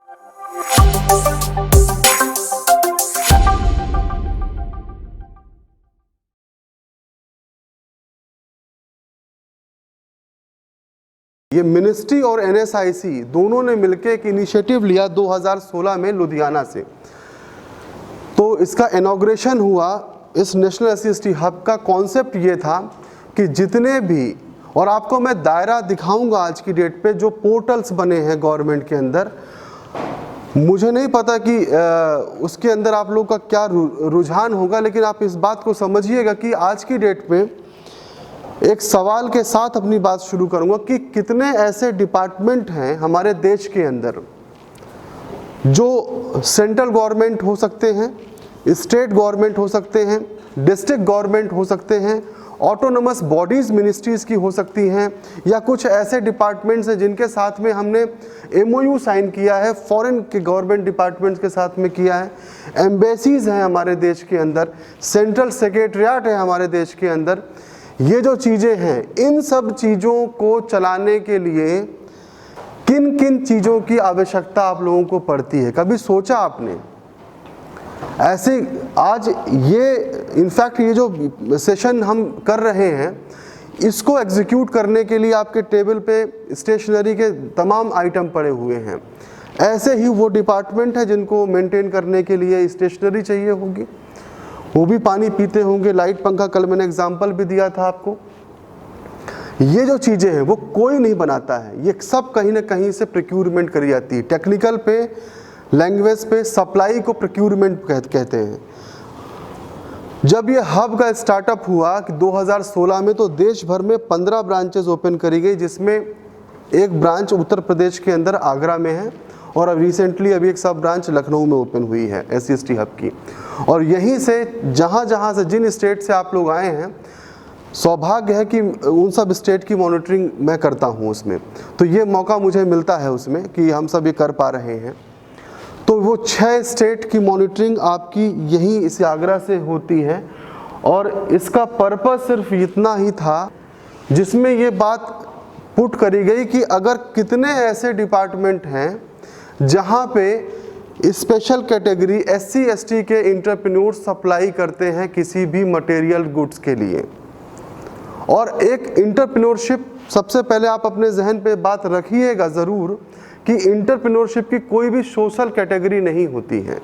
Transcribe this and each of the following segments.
ये मिनिस्ट्री और NSIC दोनों ने मिलकर एक इनिशिएटिव लिया 2016 में लुधियाना से। तो इसका इनॉग्रेशन हुआ। इस नेशनल SC/ST हब का कॉन्सेप्ट ये था कि जितने भी, और आपको मैं दायरा दिखाऊंगा आज की डेट पे, जो पोर्टल्स बने हैं गवर्नमेंट के अंदर, मुझे नहीं पता कि उसके अंदर आप लोग का क्या रुझान होगा, लेकिन आप इस बात को समझिएगा कि आज की डेट पे एक सवाल के साथ अपनी बात शुरू करूंगा कि कितने ऐसे डिपार्टमेंट हैं हमारे देश के अंदर जो सेंट्रल गवर्नमेंट हो सकते हैं, स्टेट गवर्नमेंट हो सकते हैं, डिस्ट्रिक्ट गवर्नमेंट हो सकते हैं, ऑटोनमस बॉडीज़ मिनिस्ट्रीज़ की हो सकती हैं, या कुछ ऐसे डिपार्टमेंट्स हैं जिनके साथ में हमने MOU साइन किया है, फॉरेन के गवर्नमेंट डिपार्टमेंट्स के साथ में किया है, एम्बेसीज़ हैं हमारे देश के अंदर, सेंट्रल सेक्रेटरिएट है हमारे देश के अंदर। ये जो चीज़ें हैं, इन सब चीज़ों को चलाने के लिए किन किन चीज़ों की आवश्यकता आप लोगों को पड़ती है? कभी सोचा आपने? ऐसे आज ये इनफैक्ट ये जो सेशन हम कर रहे हैं, इसको एग्जीक्यूट करने के लिए आपके टेबल पे स्टेशनरी के तमाम आइटम पड़े हुए हैं। ऐसे ही वो डिपार्टमेंट है जिनको मेंटेन करने के लिए स्टेशनरी चाहिए होगी, वो भी पानी पीते होंगे, लाइट पंखा, कल मैंने एग्जाम्पल भी दिया था आपको। ये जो चीज़ें हैं वो कोई नहीं बनाता है, ये सब कहीं ना कहीं से प्रोक्यूरमेंट करी जाती है। टेक्निकल पे, लैंग्वेज पे सप्लाई को प्रोक्यूरमेंट कहते हैं। जब ये हब का स्टार्टअप हुआ कि 2016 में, तो देश भर में 15 ब्रांचेस ओपन करी गई, जिसमें एक ब्रांच उत्तर प्रदेश के अंदर आगरा में है, और अब रिसेंटली अभी एक सब ब्रांच लखनऊ में ओपन हुई है SC/ST हब की। और यहीं से जहाँ से जिन स्टेट से आप लोग आए हैं, सौभाग्य है कि उन सब स्टेट की मॉनिटरिंग मैं करता हूँ उसमें, तो ये मौका मुझे मिलता है उसमें कि हम सब ये कर पा रहे हैं। तो वो 6 स्टेट की मॉनिटरिंग आपकी यहीं इस आगरा से होती है, और इसका पर्पस सिर्फ इतना ही था जिसमें ये बात पुट करी गई कि अगर कितने ऐसे डिपार्टमेंट हैं जहाँ पे स्पेशल कैटेगरी SC/ST के एंटरप्रेन्योर्स सप्लाई करते हैं किसी भी मटेरियल गुड्स के लिए। और एक एंटरप्रेन्योरशिप, सबसे पहले आप अपने जहन पे बात रखिएगा ज़रूर कि एंटरप्रेन्योरशिप की कोई भी सोशल कैटेगरी नहीं होती है।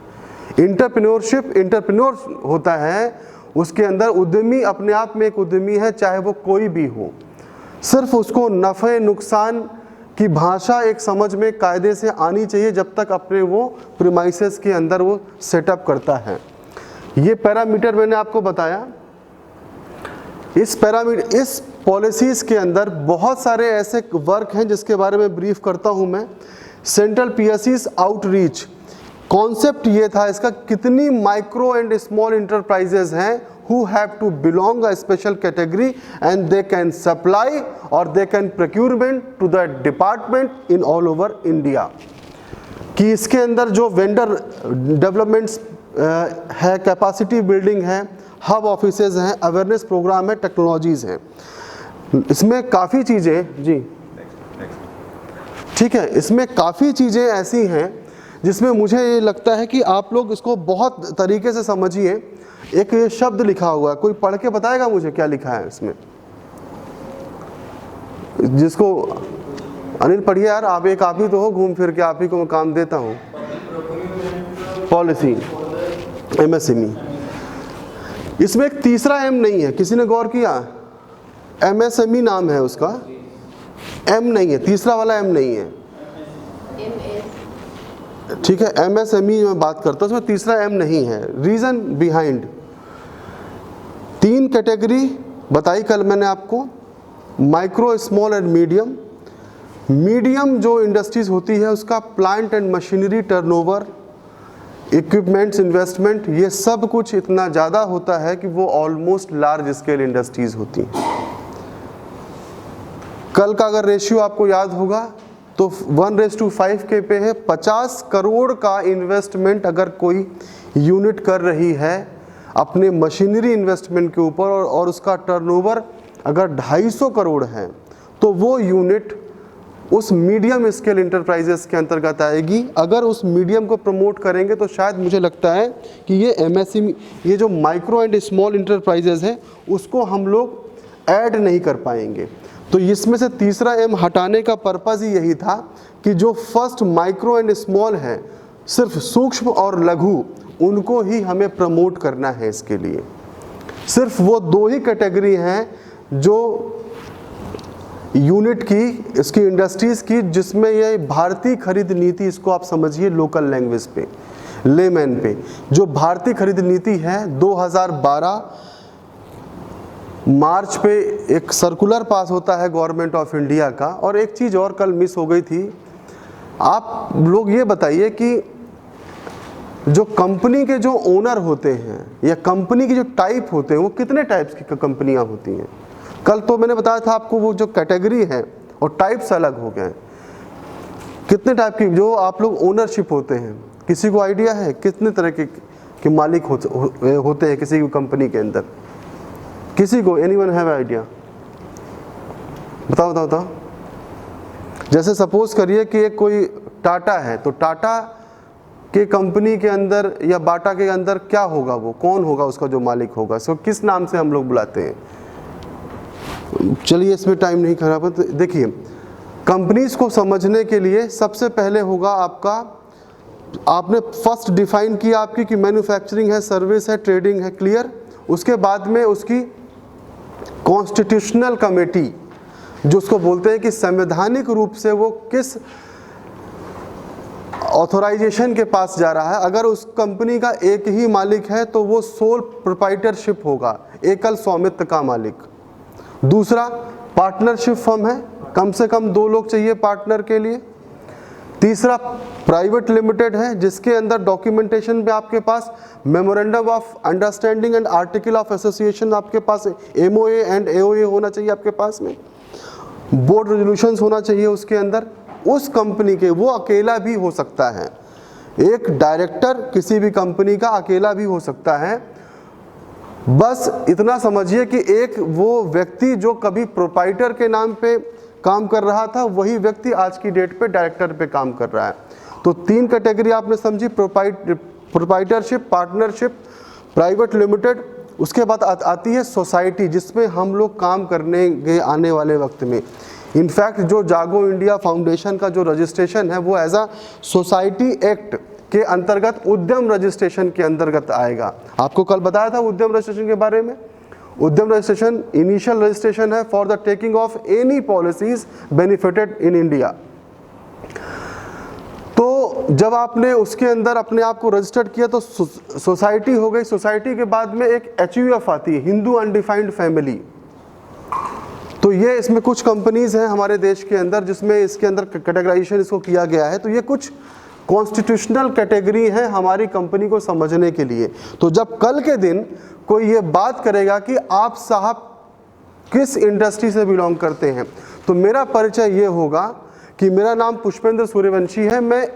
एंटरप्रेन्योरशिप, एंटरप्रेन्योर होता है, उसके अंदर उद्यमी अपने आप में एक उद्यमी है, चाहे वो कोई भी हो। सिर्फ उसको नफ़े नुकसान की भाषा एक समझ में कायदे से आनी चाहिए जब तक अपने वो प्रीमाइसेस के अंदर वो सेटअप करता है। ये पैरामीटर मैंने आपको बताया। इस पॉलिसीज़ के अंदर बहुत सारे ऐसे वर्क हैं जिसके बारे में ब्रीफ करता हूँ मैं। सेंट्रल PSEs आउटरीच, कॉन्सेप्ट ये था इसका, कितनी माइक्रो एंड स्मॉल इंटरप्राइजेज हैं who have to belong a special category and they can supply or they can procurement to the department in all over India। कि इसके अंदर जो वेंडर डेवलपमेंट्स है, कैपेसिटी बिल्डिंग है, हब ऑफिसेज हैं, awareness programme है, technologies हैं, इसमें काफ़ी चीज़ें जी ठीक है, इसमें काफ़ी चीज़ें ऐसी हैं जिसमें मुझे ये लगता है कि आप लोग इसको बहुत तरीके से समझिए। एक ये शब्द लिखा हुआ है, कोई पढ़ के बताएगा मुझे क्या लिखा है इसमें? जिसको अनिल पढ़िए यार, आप ही तो हो, घूम फिर के आप ही को मैं काम देता हूँ। पॉलिसी MSME, इसमें एक तीसरा M नहीं है, किसी ने गौर किया? MSME नाम है उसका, M नहीं है, तीसरा वाला M नहीं है, ठीक है। MSME में बात करता हूँ, उसमें तीसरा M नहीं है। रीज़न बिहाइंड, 3 कैटेगरी बताई कल मैंने आपको, micro, small and medium. Medium जो इंडस्ट्रीज होती है उसका plant and machinery turnover, equipments, investment, ये सब कुछ इतना ज़्यादा होता है कि वो ऑलमोस्ट लार्ज स्केल इंडस्ट्रीज होती हैं। कल का अगर रेशियो आपको याद होगा तो 1:5 के पे है। 50 करोड़ का इन्वेस्टमेंट अगर कोई यूनिट कर रही है अपने मशीनरी इन्वेस्टमेंट के ऊपर, और उसका टर्नओवर अगर 250 करोड़ है, तो वो यूनिट उस मीडियम स्केल इंटरप्राइजेस के अंतर्गत आएगी। अगर उस मीडियम को प्रमोट करेंगे तो शायद मुझे लगता है कि ये एमएसएमई, ये जो माइक्रो एंड स्मॉल इंटरप्राइजेस है उसको हम लोग ऐड नहीं कर पाएंगे। तो इसमें से तीसरा एम हटाने का पर्पज़ ही यही था कि जो फर्स्ट माइक्रो एंड स्मॉल है, सिर्फ सूक्ष्म और लघु, उनको ही हमें प्रमोट करना है। इसके लिए सिर्फ वो दो ही कैटेगरी हैं जो यूनिट की, इसकी इंडस्ट्रीज़ की, जिसमें ये भारतीय खरीद नीति, इसको आप समझिए लोकल लैंग्वेज पे, लेमैन पे, जो भारतीय खरीद नीति है 2012 मार्च पे एक सर्कुलर पास होता है गवर्नमेंट ऑफ इंडिया का। और एक चीज़ और कल मिस हो गई थी, आप लोग ये बताइए कि जो कंपनी के जो ओनर होते हैं या कंपनी की जो टाइप होते हैं वो कितने टाइप्स की कंपनियां होती हैं। कल तो मैंने बताया था आपको वो जो कैटेगरी है और टाइप्स अलग हो गए। कितने टाइप की जो आप लोग ओनरशिप होते हैं, किसी को आइडिया है कितने तरह के मालिक होते हैं किसी भी कंपनी के अंदर? किसी को, एनीवन हैव आइडिया? बताओ बताओ बताओ। जैसे सपोज करिए कि एक कोई टाटा है, तो टाटा के कंपनी के अंदर या बाटा के अंदर क्या होगा, वो कौन होगा, उसका जो मालिक होगा, इसको किस नाम से हम लोग बुलाते हैं? चलिए इसमें टाइम नहीं खराब है। तो देखिए, कंपनीज को समझने के लिए सबसे पहले होगा आपका, आपने फर्स्ट डिफाइन किया आपकी कि मैन्युफैक्चरिंग है, सर्विस है, ट्रेडिंग है, क्लियर। उसके बाद में उसकी कॉन्स्टिट्यूशनल कमेटी, जो उसको बोलते हैं कि संवैधानिक रूप से वो किस ऑथोराइजेशन के पास जा रहा है। अगर उस कंपनी का एक ही मालिक है तो वो सोल प्रोप्राइटरशिप होगा, एकल स्वामित्व का मालिक। दूसरा, पार्टनरशिप फर्म है, कम से कम 2 लोग चाहिए पार्टनर के लिए। तीसरा, प्राइवेट लिमिटेड है, जिसके अंदर डॉक्यूमेंटेशन में आपके पास memorandum of understanding and article of association आपके पास, MOA एंड AOA होना चाहिए आपके पास में, बोर्ड रेजोल्यूशंस होना चाहिए उसके अंदर। उस कंपनी के, वो अकेला भी हो सकता है, एक डायरेक्टर किसी भी कंपनी का अकेला भी हो सकता है। बस इतना समझिए कि एक वो व्यक्ति जो कभी प्रोप्राइटर के नाम पे काम कर रहा था, वही व्यक्ति आज की डेट पे डायरेक्टर पे काम कर रहा है। तो 3 कैटेगरी आपने समझी, प्रोप्राइटरशिप, पार्टनरशिप, प्राइवेट लिमिटेड। उसके बाद आती है सोसाइटी, जिसमें हम लोग काम करने गए आने वाले वक्त में। इनफैक्ट जो जागो इंडिया फाउंडेशन का जो रजिस्ट्रेशन है वो एज अ सोसाइटी एक्ट के अंतर्गत उद्यम रजिस्ट्रेशन के अंतर्गत आएगा। आपको कल बताया था उद्यम रजिस्ट्रेशन के बारे में। उद्यम रजिस्ट्रेशन इनिशियल रजिस्ट्रेशन है for the taking of any policies benefited in India. तो जब आपने उसके अंदर अपने आप को रजिस्टर्ड किया तो सोसाइटी हो गई। सोसाइटी के बाद में एक HUF आती है, हिंदू अनडिफाइंड फैमिली। तो ये इसमें कुछ कंपनीज हैं हमारे देश के अंदर जिसमें इसके अंदर कैटेगराइजेशन इसको किया गया है। तो ये कुछ कॉन्स्टिट्यूशनल कैटेगरी है हमारी कंपनी को समझने के लिए। तो जब कल के दिन कोई ये बात करेगा कि आप साहब किस इंडस्ट्री से बिलोंग करते हैं, तो मेरा परिचय ये होगा कि मेरा नाम पुष्पेंद्र सूर्यवंशी है, मैं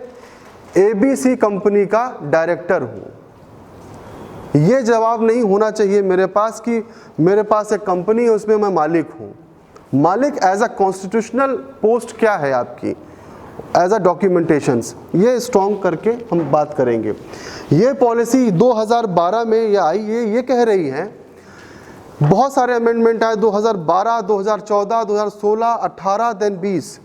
ABC कंपनी का डायरेक्टर हूँ। ये जवाब नहीं होना चाहिए मेरे पास कि मेरे पास एक कंपनी है उसमें मैं मालिक हूँ। मालिक एज अ कॉन्स्टिट्यूशनल पोस्ट क्या है आपकी, एज अ डॉक्यूमेंटेशंस, ये स्ट्रॉन्ग करके हम बात करेंगे। ये पॉलिसी 2012 में ये आई, ये कह रही है, बहुत सारे अमेंडमेंट आए 2012, 2014, 2016, 18, देन 20।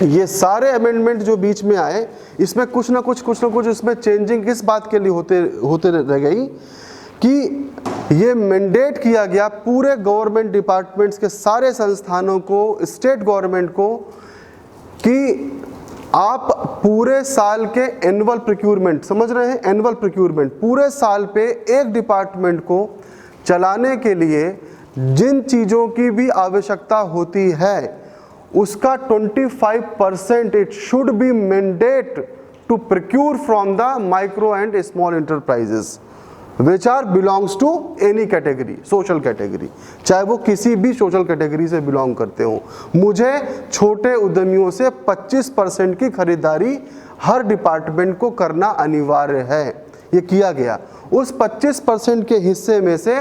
ये सारे अमेंडमेंट जो बीच में आए, इसमें कुछ ना कुछ इसमें चेंजिंग किस बात के लिए होते रह गई कि ये मैंडेट किया गया पूरे गवर्नमेंट डिपार्टमेंट्स के सारे संस्थानों को, स्टेट गवर्नमेंट को, कि आप पूरे साल के एनुअल प्रोक्यूरमेंट, समझ रहे हैं, एनुअल प्रोक्यूरमेंट, पूरे साल पे एक डिपार्टमेंट को चलाने के लिए जिन चीज़ों की भी आवश्यकता होती है उसका 25% it should be mandate to procure from the micro and small enterprises which are belongs to any category, social category, चाहे वो किसी भी सोशल कैटेगरी से बिलोंग करते हो। मुझे छोटे उद्यमियों से 25% की खरीदारी हर डिपार्टमेंट को करना अनिवार्य है। ये किया गया। उस 25% के हिस्से में से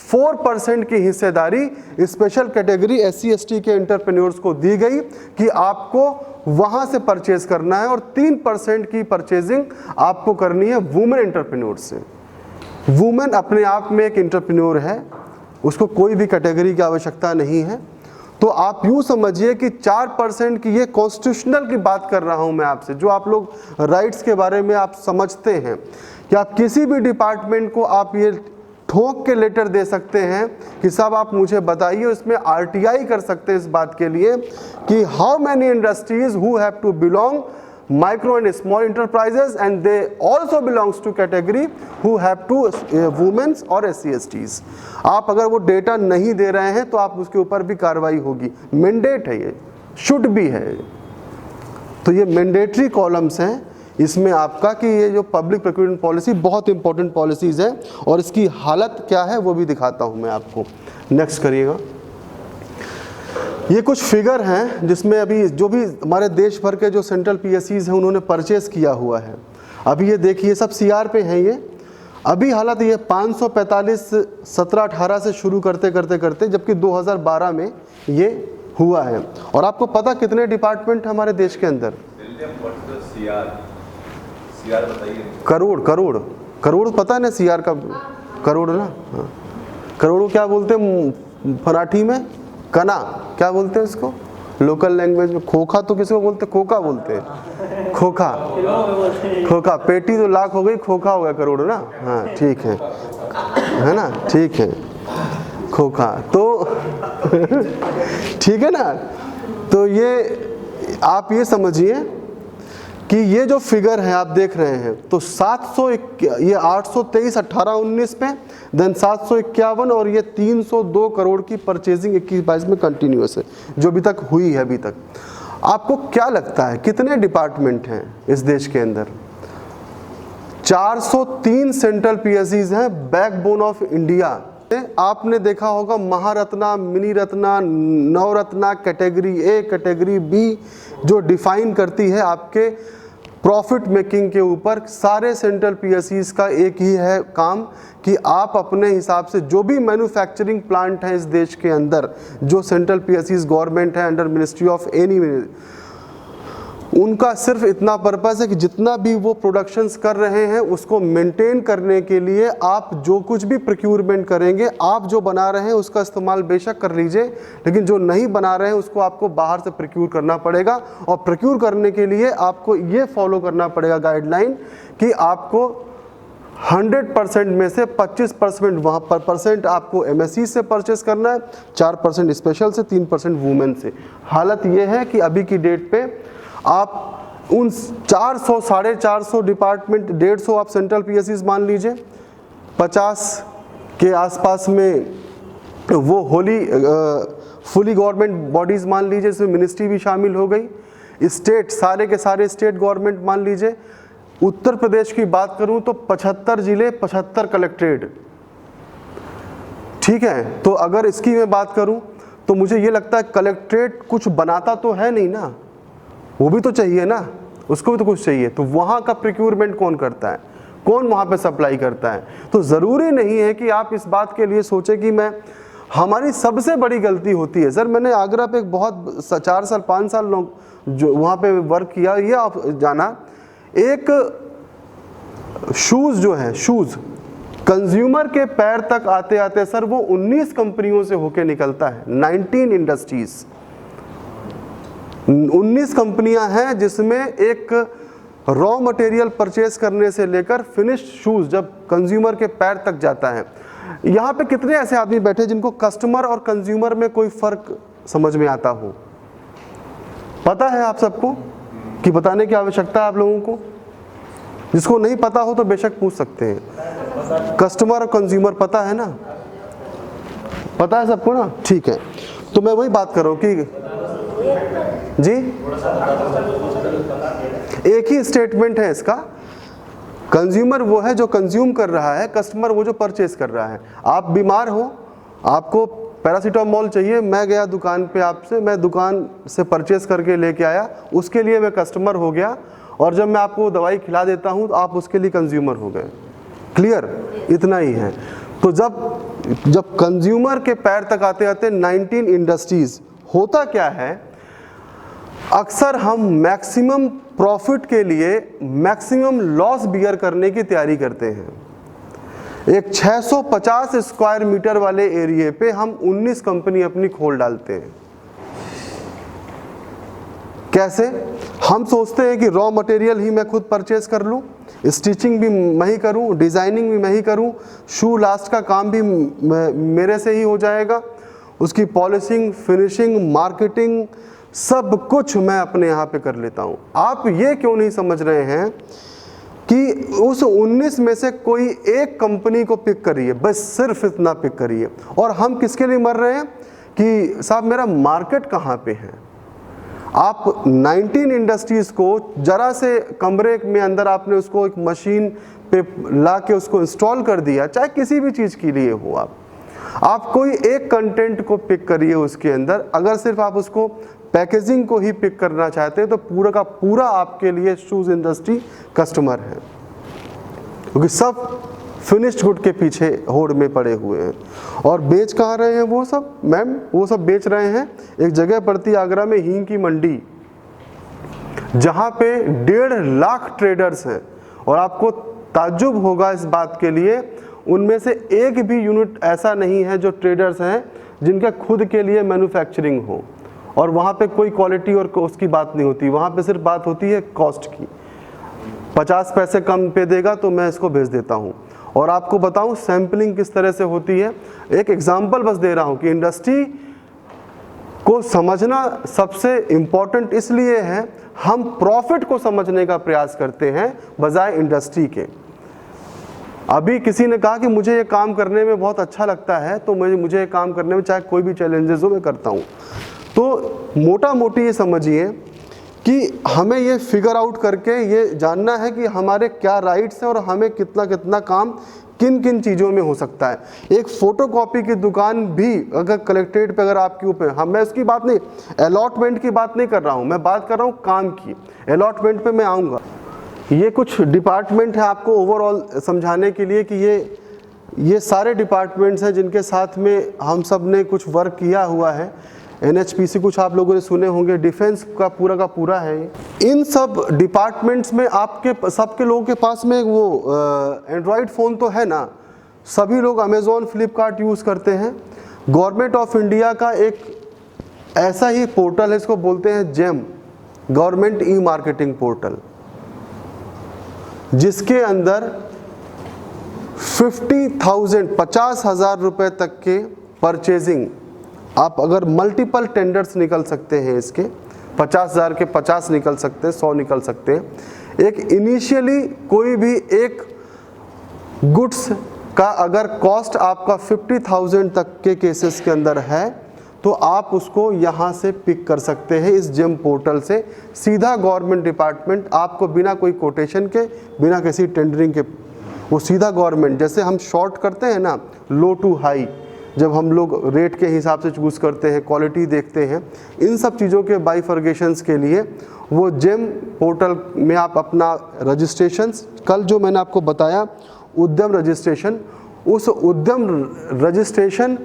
4% की हिस्सेदारी स्पेशल कैटेगरी SC/ST के एंटरप्रेन्योर्स को दी गई कि आपको वहां से परचेज करना है, और 3% की परचेजिंग आपको करनी है वुमेन एंटरप्रेन्योर्स से। वुमेन अपने आप में एक एंटरप्रेन्योर है, उसको कोई भी कैटेगरी की आवश्यकता नहीं है। तो आप यूँ समझिए कि 4% की, ये कॉन्स्टिट्यूशनल की बात कर रहा हूँ मैं आपसे, जो आप लोग राइट्स के बारे में आप समझते हैं कि आप किसी भी डिपार्टमेंट को आप ये ठोक के लेटर दे सकते हैं कि साहब आप मुझे बताइए, इसमें RTI कर सकते हैं इस बात के लिए कि how many industries who have to belong micro and small enterprises and they also belongs to category who have to women's और SC/STs। आप अगर वो डेटा नहीं दे रहे हैं तो आप उसके ऊपर भी कार्रवाई होगी, मैंडेट है, ये शुड भी है। तो ये मैंडेटरी कॉलम्स हैं इसमें आपका कि ये जो पब्लिक प्रोक्योरमेंट पॉलिसी बहुत इंपॉर्टेंट पॉलिसीज़ है, और इसकी हालत क्या है वो भी दिखाता हूँ मैं आपको। नेक्स्ट करिएगा। ये कुछ फिगर हैं जिसमें अभी जो भी हमारे देश भर के जो सेंट्रल PSCs हैं उन्होंने परचेस किया हुआ है। अभी ये देखिए सब CR पे हैं ये। अभी हालत ये 545 17-18 से शुरू करते जबकि 2012 में ये हुआ है। और आपको पता कितने डिपार्टमेंट हमारे देश के अंदर? करोड़ पता है ना CR का? करोड़ ना, हाँ। करोड़ क्या बोलते हैं मराठी में? कना क्या बोलते हैं इसको लोकल लैंग्वेज में? खोखा तो किसको बोलते हैं? खोखा बोलते हैं, खोखा। पेटी तो लाख हो गई, खोखा हो गया करोड़ ना। हाँ ठीक है ना, ठीक है, खोखा तो ठीक है ना। तो ये आप ये समझिए कि ये जो फिगर है आप देख रहे हैं तो 700 ये 823 18-19 पे, देन 751 और ये 302 करोड़ की परचेजिंग 21-22 में कंटिन्यूस है जो अभी तक हुई है। अभी तक आपको क्या लगता है कितने डिपार्टमेंट हैं इस देश के अंदर? 403 सेंट्रल PSCs हैं, बैकबोन ऑफ इंडिया। आपने देखा होगा Maharatna, mini Ratna, Navratna, category A, category B जो डिफाइन करती है आपके प्रॉफिट मेकिंग के ऊपर। सारे सेंट्रल PSCs का एक ही है काम कि आप अपने हिसाब से जो भी मैन्युफैक्चरिंग प्लांट हैं इस देश के अंदर, जो सेंट्रल PSCs गवर्नमेंट है अंडर मिनिस्ट्री ऑफ एनी, उनका सिर्फ इतना पर्पस है कि जितना भी वो प्रोडक्शंस कर रहे हैं उसको मेंटेन करने के लिए आप जो कुछ भी प्रोक्यूरमेंट करेंगे, आप जो बना रहे हैं उसका इस्तेमाल बेशक कर लीजिए, लेकिन जो नहीं बना रहे हैं उसको आपको बाहर से प्रोक्यूर करना पड़ेगा। और प्रोक्यूर करने के लिए आपको ये फॉलो करना पड़ेगा गाइडलाइन कि आपको 100% में से 25% वहाँ पर परसेंट आपको MSC से परचेस करना है, 4% स्पेशल से, 3% वुमेन से। हालत ये है कि अभी की डेट पे आप उन 400 450 डिपार्टमेंट, 150 आप सेंट्रल PSCs मान लीजिए, 50 के आसपास में वो फुली गवर्नमेंट बॉडीज़ मान लीजिए, इसमें मिनिस्ट्री भी शामिल हो गई। स्टेट सारे के सारे स्टेट गवर्नमेंट मान लीजिए। उत्तर प्रदेश की बात करूं तो 75 जिले, 75 कलेक्ट्रेट, ठीक है। तो अगर इसकी मैं बात करूं तो मुझे ये लगता है कलेक्ट्रेट कुछ बनाता तो है नहीं ना, वो भी तो चाहिए ना, उसको भी तो कुछ चाहिए। तो वहाँ का प्रोक्यूरमेंट कौन करता है, कौन वहाँ पे सप्लाई करता है? तो ज़रूरी नहीं है कि आप इस बात के लिए सोचें कि मैं, हमारी सबसे बड़ी गलती होती है। सर मैंने आगरा पे एक बहुत 4 साल 5 साल लोग जो वहाँ पे वर्क किया, ये आप जाना, एक शूज़ जो है, शूज़ कंज्यूमर के पैर तक आते आते सर वो 19 कंपनियों से होके निकलता है। 19 इंडस्ट्रीज, 19 कंपनियां हैं जिसमें एक रॉ मटेरियल परचेस करने से लेकर फिनिश्ड शूज़ जब कंज्यूमर के पैर तक जाता है। यहाँ पे कितने ऐसे आदमी बैठे जिनको कस्टमर और कंज्यूमर में कोई फ़र्क समझ में आता हो? पता है आप सबको कि बताने की आवश्यकता है आप लोगों को? जिसको नहीं पता हो तो बेशक पूछ सकते हैं। कस्टमर और कंज्यूमर पता है ना? पता है सबको ना? ठीक है। तो मैं वही बात कर रहा हूँ कि जी एक ही स्टेटमेंट है इसका। कंज्यूमर वो है जो कंज्यूम कर रहा है, कस्टमर वो जो परचेस कर रहा है। आप बीमार हो, आपको पैरासीटामोल चाहिए, मैं गया दुकान पे आपसे, मैं दुकान से परचेस करके लेके आया, उसके लिए मैं कस्टमर हो गया, और जब मैं आपको दवाई खिला देता हूँ तो आप उसके लिए कंज्यूमर हो गए। क्लियर? इतना ही है। तो जब जब कंज्यूमर के पैर तक आते आते 19 इंडस्ट्रीज, होता क्या है, अक्सर हम मैक्सिमम प्रॉफिट के लिए मैक्सिमम लॉस बियर करने की तैयारी करते हैं। एक 650 स्क्वायर मीटर वाले एरिया पे हम 19 कंपनी अपनी खोल डालते हैं। कैसे? हम सोचते हैं कि रॉ मटेरियल ही मैं खुद परचेज कर लूँ, स्टिचिंग भी मैं ही करूँ, डिज़ाइनिंग भी मैं ही करूँ, शू लास्ट का काम भी मेरे से ही हो जाएगा, उसकी पॉलिशिंग, फिनिशिंग, मार्केटिंग, सब कुछ मैं अपने यहाँ पे कर लेता हूँ। आप ये क्यों नहीं समझ रहे हैं कि उस 19 में से कोई एक कंपनी को पिक करिए, बस सिर्फ इतना पिक करिए। और हम किसके लिए मर रहे हैं कि साहब मेरा मार्केट कहाँ पे है। आप 19 इंडस्ट्रीज़ को जरा से कमरे में अंदर आपने उसको एक मशीन पे ला के उसको इंस्टॉल कर दिया, चाहे किसी भी चीज़ के लिए हो, आप कोई एक कंटेंट को पिक करिए उसके अंदर। अगर सिर्फ आप उसको पैकेजिंग को ही पिक करना चाहते हैं तो पूरा का पूरा आपके लिए शूज़ इंडस्ट्री कस्टमर है, क्योंकि सब फिनिश्ड गुड के पीछे होड़ में पड़े हुए हैं। और बेच कहाँ रहे हैं वो सब? मैम वो सब बेच रहे हैं, एक जगह पड़ती है आगरा में हींग की मंडी, जहाँ पे 1.5 लाख ट्रेडर्स हैं। और आपको ताज्जुब होगा इस बात के लिए, उनमें से एक भी यूनिट ऐसा नहीं है जो ट्रेडर्स हैं जिनका खुद के लिए मैन्युफैक्चरिंग हो। और वहाँ पे कोई क्वालिटी और उसकी बात नहीं होती, वहाँ पे सिर्फ बात होती है कॉस्ट की। 50 पैसे कम पे देगा तो मैं इसको भेज देता हूँ। और आपको बताऊँ सैम्पलिंग किस तरह से होती है, एक एग्जाम्पल बस दे रहा हूँ कि इंडस्ट्री को समझना सबसे इम्पॉर्टेंट इसलिए है, हम प्रॉफिट को समझने का प्रयास करते हैं बजाय इंडस्ट्री के। अभी किसी ने कहा कि मुझे ये काम करने में बहुत अच्छा लगता है, तो मुझे ये काम करने में चाहे कोई भी चैलेंजेस हो मैं करता हूँ। तो मोटा मोटी ये समझिए कि हमें ये फिगर आउट करके ये जानना है कि हमारे क्या राइट्स हैं और हमें कितना कितना काम किन किन चीज़ों में हो सकता है। एक फ़ोटोकॉपी की दुकान भी अगर कलेक्ट्रेट पे अगर आपके ऊपर, मैं उसकी बात नहीं, अलॉटमेंट की बात नहीं कर रहा हूँ, मैं बात कर रहा हूँ काम की। अलॉटमेंट पे मैं आऊँगा। ये कुछ डिपार्टमेंट है आपको ओवरऑल समझाने के लिए कि ये सारे डिपार्टमेंट्स हैं जिनके साथ में हम सब ने कुछ वर्क किया हुआ है। NHPC कुछ आप लोगों ने सुने होंगे, डिफेंस का पूरा है। इन सब डिपार्टमेंट्स में आपके सबके लोगों के पास में वो एंड्रॉयड फ़ोन तो है ना, सभी लोग अमेज़ॉन, फ्लिपकार्ट यूज़ करते हैं। गवर्नमेंट ऑफ इंडिया का एक ऐसा ही पोर्टल है, इसको बोलते हैं GeM, government e marketing portal, जिसके अंदर 50,000 रुपये तक के परचेजिंग, आप अगर मल्टीपल टेंडर्स निकल सकते हैं, इसके 50,000 के 50 निकल सकते हैं, 100 निकल सकते हैं। एक इनिशियली कोई भी एक गुड्स का अगर कॉस्ट आपका 50,000 तक के केसेस के अंदर है तो आप उसको यहाँ से पिक कर सकते हैं इस जेम पोर्टल से। सीधा गवर्नमेंट डिपार्टमेंट आपको बिना कोई कोटेशन के, बिना किसी टेंडरिंग के, वो सीधा गवर्नमेंट, जैसे हम शॉर्ट करते हैं ना लो टू हाई, जब हम लोग रेट के हिसाब से चूज़ करते हैं, क्वालिटी देखते हैं, इन सब चीज़ों के बाइफर्गेशंस के लिए वो जेम पोर्टल में आप अपना रजिस्ट्रेशंस, कल जो मैंने आपको बताया उद्यम रजिस्ट्रेशन, उस उद्यम रजिस्ट्रेशन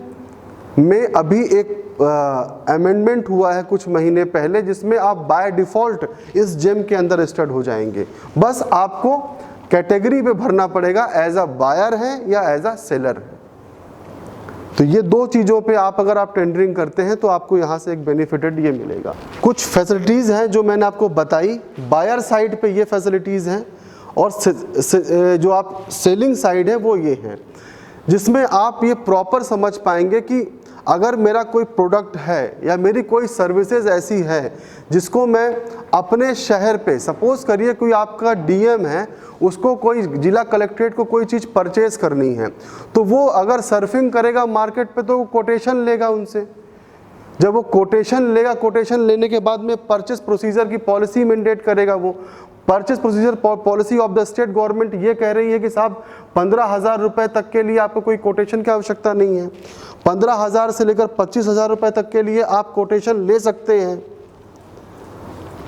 में अभी एक अमेंडमेंट हुआ है कुछ महीने पहले, जिसमें आप बाय डिफ़ॉल्ट इस जेम के अंदर रजिस्टर्ड हो जाएंगे। बस आपको कैटेगरी पे भरना पड़ेगा, एज अ बायर है या एज अ सेलर है। तो ये दो चीज़ों पे आप अगर आप टेंडरिंग करते हैं तो आपको यहाँ से एक बेनिफिटेड ये मिलेगा। कुछ फैसिलिटीज़ हैं जो मैंने आपको बताई, बायर साइड पे ये फैसिलिटीज़ हैं, और जो आप सेलिंग साइड है वो ये है, जिसमें आप ये प्रॉपर समझ पाएंगे कि अगर मेरा कोई प्रोडक्ट है या मेरी कोई सर्विसेज ऐसी है जिसको मैं अपने शहर पे, सपोज़ करिए कोई आपका डीएम है, उसको कोई जिला कलेक्ट्रेट को कोई चीज़ परचेज़ करनी है, तो वो अगर सर्फिंग करेगा मार्केट पे तो वो कोटेशन लेगा उनसे। जब वो कोटेशन लेगा, कोटेशन लेने के बाद में परचेस प्रोसीजर की पॉलिसी मैंडेट करेगा। वो purchase procedure policy of the state government ये कह रही है कि साहब 15,000 रुपये तक के लिए आपको कोई कोटेशन की आवश्यकता नहीं है, 15,000 से लेकर 25,000 रुपये तक के लिए आप कोटेशन ले सकते हैं।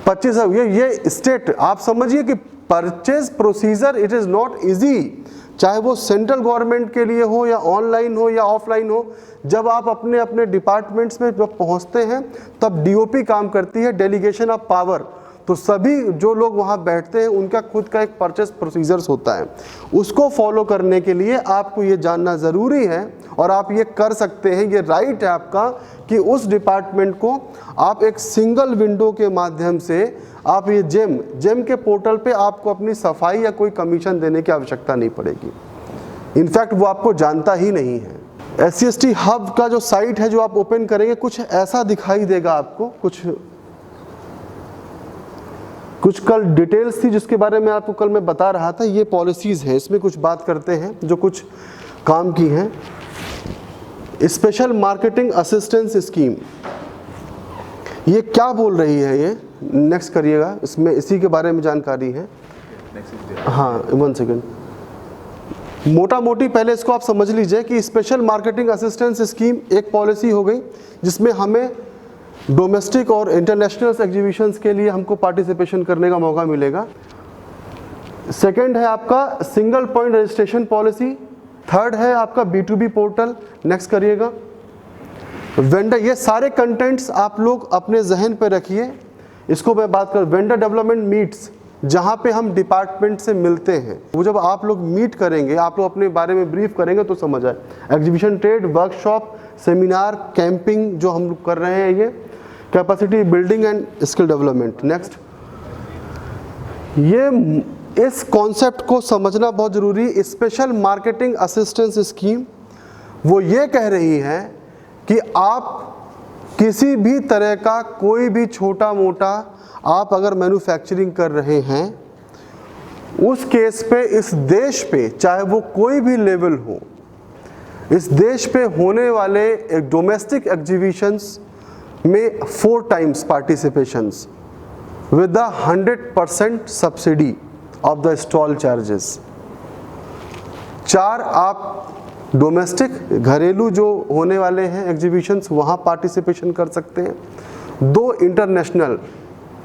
25,000 ये स्टेट, आप समझिए कि purchase procedure it is not easy चाहे वो सेंट्रल गवर्नमेंट के लिए हो या ऑनलाइन हो या ऑफलाइन हो, जब आप अपने अपने डिपार्टमेंट्स में जब पहुंचते हैं तब डीओपी काम करती है, डेलीगेशन ऑफ पावर। तो सभी जो लोग वहाँ बैठते हैं उनका खुद का एक परचेस प्रोसीजर्स होता है, उसको फॉलो करने के लिए आपको ये जानना ज़रूरी है और आप ये कर सकते हैं, ये राइट है आपका कि उस डिपार्टमेंट को आप एक सिंगल विंडो के माध्यम से आप ये जेम के पोर्टल पे आपको अपनी सफाई या कोई कमीशन देने की आवश्यकता नहीं पड़ेगी। इनफैक्ट वो आपको जानता ही नहीं है। SC/ST हब का जो साइट है जो आप ओपन करेंगे कुछ ऐसा दिखाई देगा आपको, कुछ कल डिटेल्स थी जिसके बारे में आपको कल मैं बता रहा था। ये पॉलिसीज़ हैं, इसमें कुछ बात करते हैं जो कुछ काम की हैं। स्पेशल मार्केटिंग असिस्टेंस स्कीम, ये क्या बोल रही है? ये नेक्स्ट करिएगा, इसमें इसी के बारे में जानकारी है। हाँ 1 सेकेंड, मोटा मोटी पहले इसको आप समझ लीजिए कि स्पेशल मार्केटिंग असिस्टेंस स्कीम एक पॉलिसी हो गई जिसमें हमें डोमेस्टिक और इंटरनेशनल एग्जीबिशंस के लिए हमको पार्टिसिपेशन करने का मौका मिलेगा। सेकंड है आपका single point registration policy. Third है आपका B2B पोर्टल। नेक्स्ट करिएगा। वेंडर, ये सारे कंटेंट्स आप लोग अपने जहन पे रखिए। इसको मैं बात कर वेंडर डेवलपमेंट मीट्स, जहाँ पे हम डिपार्टमेंट से मिलते हैं, वो जब आप लोग मीट करेंगे, आप लोग अपने बारे में ब्रीफ करेंगे तो समझ आए। Exhibition trade, workshop, seminar, camping जो हम लोग कर रहे हैं, ये capacity building and skill development. Next, ये इस कॉन्सेप्ट को समझना बहुत ज़रूरी। स्पेशल मार्केटिंग असिस्टेंस स्कीम वो ये कह रही है कि आप किसी भी तरह का कोई भी छोटा मोटा आप अगर मैन्युफैक्चरिंग कर रहे हैं, उस केस पे इस देश पे चाहे वो कोई भी लेवल हो, इस देश पे होने वाले एक डोमेस्टिक एग्जीबिशंस में 4 times participations with the 100% subsidy of the stall charges. 4 आप डोमेस्टिक घरेलू जो होने वाले हैं एग्जीबिशंस वहाँ पार्टिसिपेशन कर सकते हैं। 2 इंटरनेशनल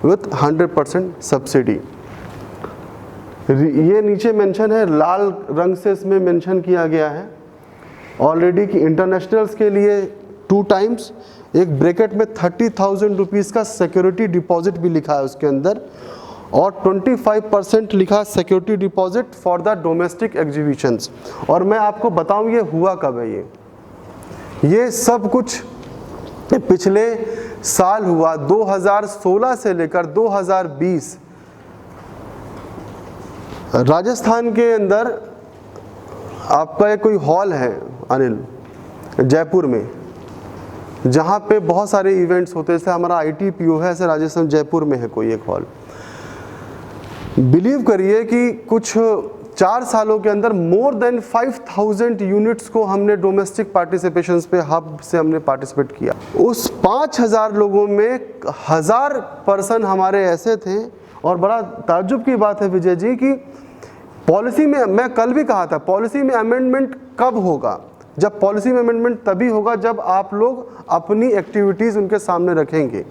विथ 100% सब्सिडी। ये नीचे मेंशन है, लाल रंग से इसमें मेंशन किया गया है ऑलरेडी कि इंटरनेशनल्स के लिए 2 टाइम्स, एक ब्रैकेट में 30,000 रुपीज़ का सिक्योरिटी डिपॉजिट भी लिखा है उसके अंदर, और 25% लिखा security deposit for the domestic exhibitions. और मैं आपको बताऊं ये हुआ कब है। ये सब कुछ पिछले साल हुआ, 2016 से लेकर 2020। राजस्थान के अंदर आपका एक कोई हॉल है अनिल, जयपुर में, जहाँ पे बहुत सारे इवेंट्स होते हैं। जैसे हमारा ITPO है, ऐसे राजस्थान जयपुर में है कोई एक हॉल। बिलीव करिए कि कुछ 4 सालों के अंदर मोर देन 5000 यूनिट्स को हमने डोमेस्टिक पार्टिसिपेशंस पे हब से हमने पार्टिसिपेट किया। उस 5000 लोगों में 1000 पर्सन हमारे ऐसे थे। और बड़ा ताज्जुब की बात है विजय जी कि पॉलिसी में, मैं कल भी कहा था, पॉलिसी में अमेंडमेंट कब होगा? जब पॉलिसी में अमेंडमेंट तभी होगा जब आप लोग अपनी एक्टिविटीज़ उनके सामने रखेंगे।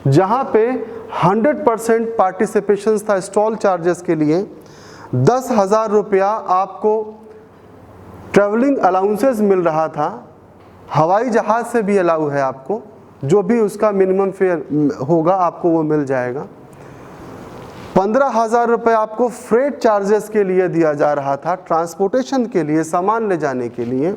जहाँ पे 100% पार्टिसिपेशन था स्टॉल चार्जेस के लिए, 10,000 रुपया आपको ट्रैवलिंग अलाउंसेस मिल रहा था, हवाई जहाज़ से भी अलाउ है आपको, जो भी उसका मिनिमम फेयर होगा आपको वो मिल जाएगा। 15,000 रुपये आपको फ्रेट चार्जेस के लिए दिया जा रहा था, ट्रांसपोर्टेशन के लिए, सामान ले जाने के लिए।